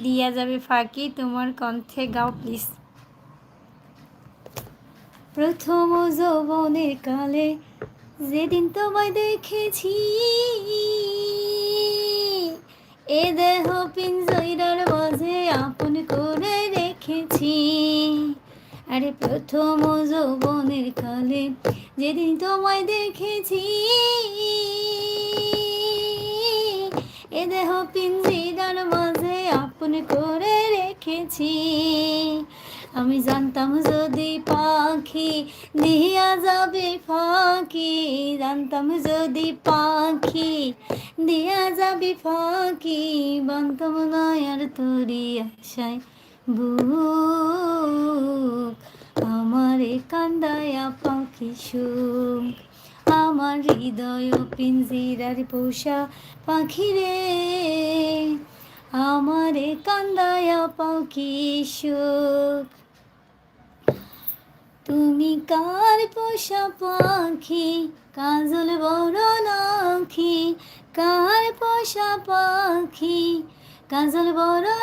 দিয়া যাবে ফাঁকি, তোমার কণ্ঠে গাও প্লিজ। প্রথম যৌবনের কালে যেদিন তোমায় দেখেছি, এ দেহ পিঞ্জরার মাঝে আপন করে রেখেছি। আরে প্রথম যৌবনের কালে যেদিন তোমায় দেখেছি, এ দেহ পিঞ্জিরার মাঝে আপন করে রেখেছি। আমি জানতাম যদি পাখি দিয়া যাবে ফাঁকি, জানতাম যদি পাখি দিয়া যাবে ফাঁকি, বানতাম না আর তোরি আশায় বুক। আমারে কান্দায়া পাখি সুখ, আমার হৃদয় পিঞ্জিরার পোষা পাখি রে, আমারে কান্দায়া পাখি সুখ। তুমি কার পোষা পাখি, কাজল বরণ আঁখি, কার পোষা পাখি, কাজল বরণ